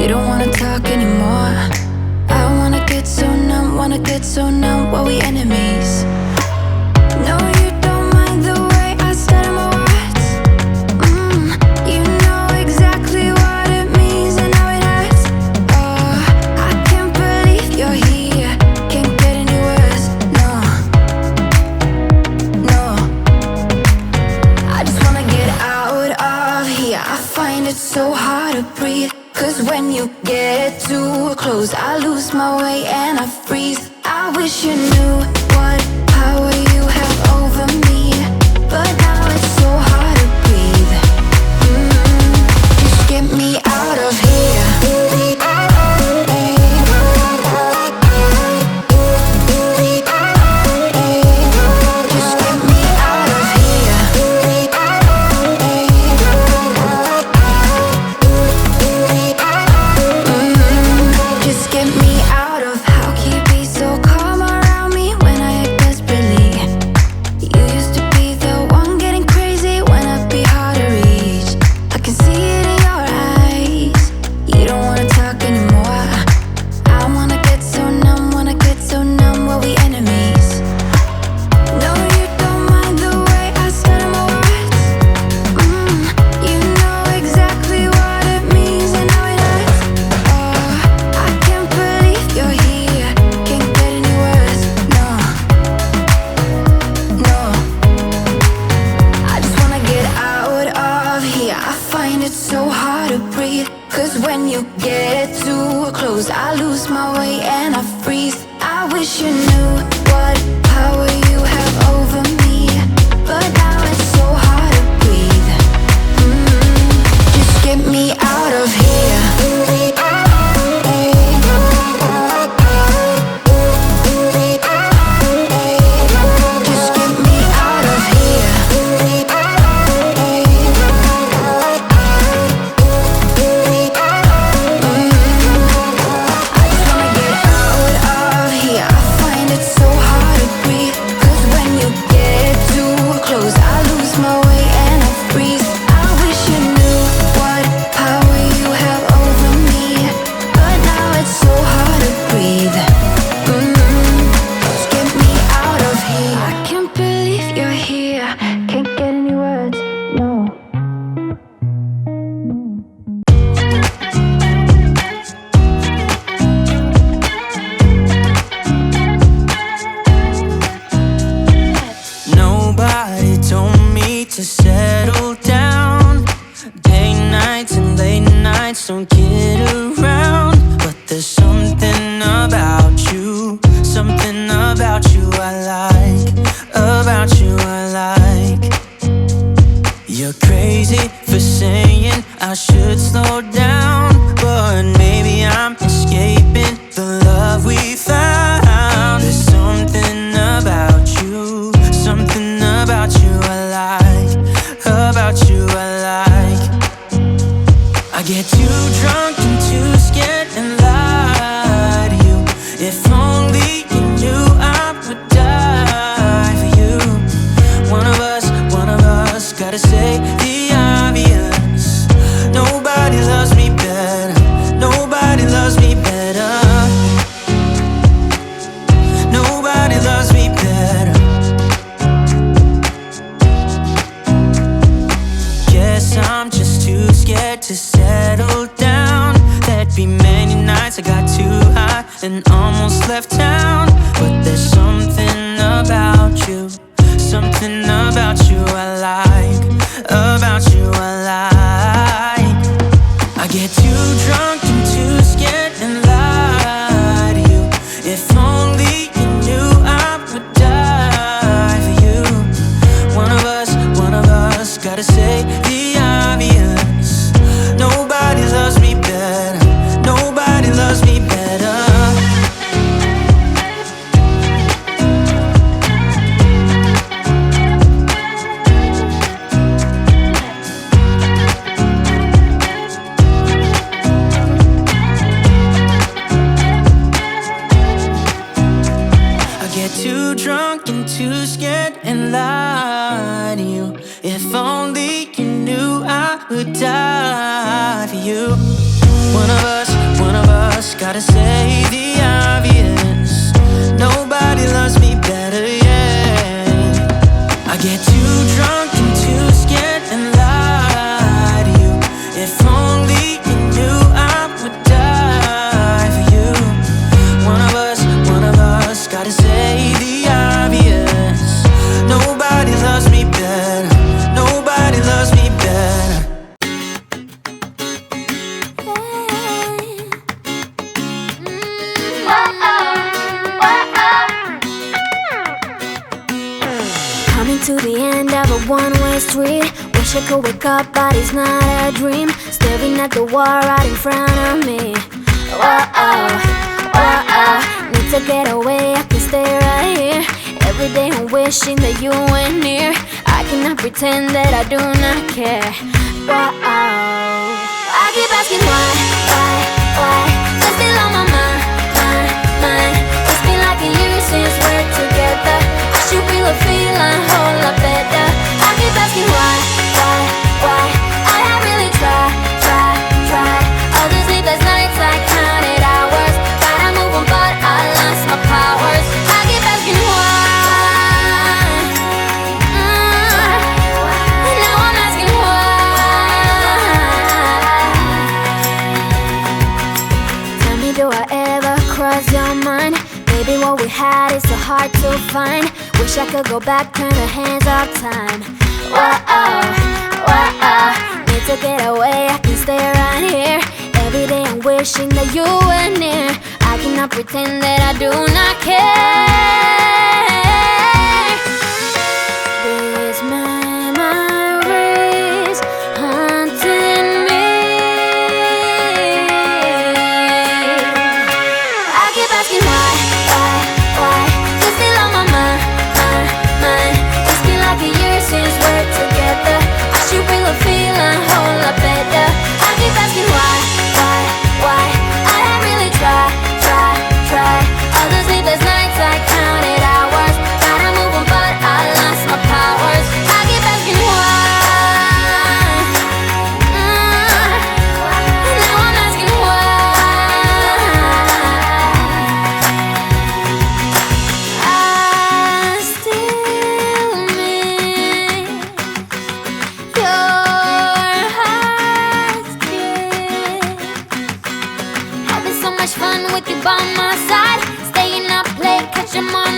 You don't wanna talk anymore. I wanna get so numb while we enemies. No, you don't mind the way I stutter my words. You know exactly what it means and how it hurts. Oh, I can't believe you're here. Can't get any worse. No, no. I just wanna get out of here. I find it so hard to breathe. Cause when you get too close, I lose my way and I freeze. I wish you knew what power you have over me, but now it's so hard to breathe. Just get me out of here. Just get me out of here. Just get me out of. How can you be so calm around me when I act desperately? You used to be the one getting crazy when I'd be hard to reach. I can see it in your eyes. You don't wanna talk anymore. I wanna get so numb while we enemies. No, you don't mind the way I stutter my words. You know exactly what it means and how it hurts. Oh, I can't believe you're here. Can't get any worse. No, no. I just wanna get out of here. I find it so hard to breathe. Cause when you get too close, I lose my way and I freeze. I wish you knew what power you have over me, but now it's so hard to breathe. Just get me out of here. Just get me out of here. I just wanna get out of here. I find it so hard to breathe. Cause when you get too close, I lose my way and I freeze. I wish you knew what power you have over me, but now it's so hard to breathe. Just get me out of here. I can't believe you're here. Can't get any words. No. Nobody told me to settle down. Day nights and late nights don't get around. But there's something about you I like. About you I like. You're crazy for saying I should slow down, but maybe I'm escaping the love we found. There's something about you I like. About you I like. I get too drunk and too scared and lie to you. If only you knew I would die for you. One of us gotta say the obvious. Nobody loves me better. Nobody loves me better. Nobody loves me better. Guess I'm just too scared to settle down. There'd be many nights I got too high and almost left town. But there's something about you I like. About you I like. I get too drunk and too scared and lie to you. If only you knew I would die for you. One of us gotta say the obvious. Nobody loves me better. Nobody loves me better. Too drunk and too scared and lie to you. If only you knew I would die for you. One of us us, gotta say the obvious. Nobody loves me better, yeah. I get too drunk and too scared and lie to you. If only you knew I would die for you. One of us, gotta say the obvious. Nobody loves me better. Nobody loves me better. Coming to the end of a one-way street. Wish I could wake up, but it's not a dream. Staring at the wall right in front of me. Whoa, whoa, need to get away, I can stay right here. Every day I'm wishing that you were near. I cannot pretend that I do not care. Whoa, I keep asking why? You're still on my mind. It's been like a year since we're together. I should feel a feeling whole lot better. I keep asking why? I have really tried. All these sleepless nights I counted hours. Tried to move on but I lost my powers. I keep asking why. And now I'm asking why. Tell me, do I ever cross your mind? Maybe what we had is so hard to find. Wish I could go back, turn the hands of time. Need to get away, I can stay right here. Every day I'm wishing that you were near. I cannot pretend that I do not care. These memories haunting me. I keep asking why? You're still on my mind. It's been like a year since we're together. I should feel a feeling whole lot better. I keep asking why? I have really tried. All the sleepless nights I counted hours. Tried to move on but I lost my powers. I keep asking why. And now I'm asking why. I still miss your heart's kiss. Having so much fun with you by my side. Staying up late, catching on